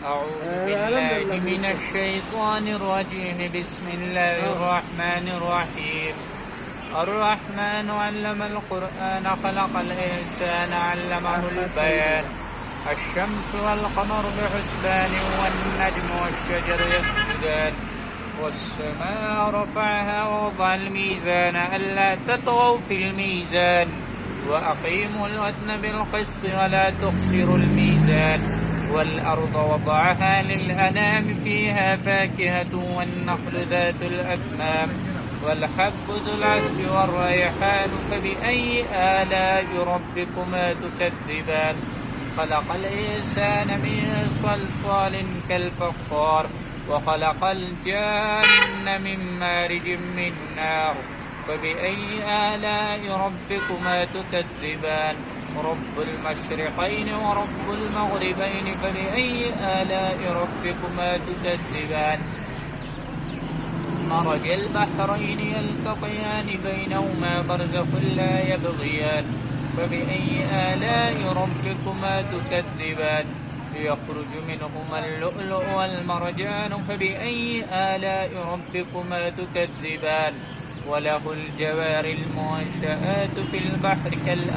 أعوذ بالله من الشيطان الرجيم. بسم الله الرحمن الرحيم. الرحمن علم القرآن خلق الإنسان علمه البيان. الشمس والقمر بحسبان والنجم والشجر يسجدان والسماء رفعها ووضع الميزان ألا تطغوا في الميزان وأقيموا الوزن بالقسط ولا تخسروا الميزان والأرض وضعها للأنام فيها فاكهة والنخل ذات الأكمام والحب ذو العصف والريحان فبأي آلاء ربكما تكذبان. خلق الإنسان من صلصال كالفخار وخلق الجان من مارج من نار فبأي آلاء ربكما تكذبان. رب المشرقين ورب المغربين فبأي آلاء ربكما تكذبان. مرج البحرين يلتقيان بينهما برزخ لا يبغيان فبأي آلاء ربكما تكذبان. يخرج منهما اللؤلؤ والمرجان فبأي آلاء ربكما تكذبان. وله الجوار المنشآت في البحر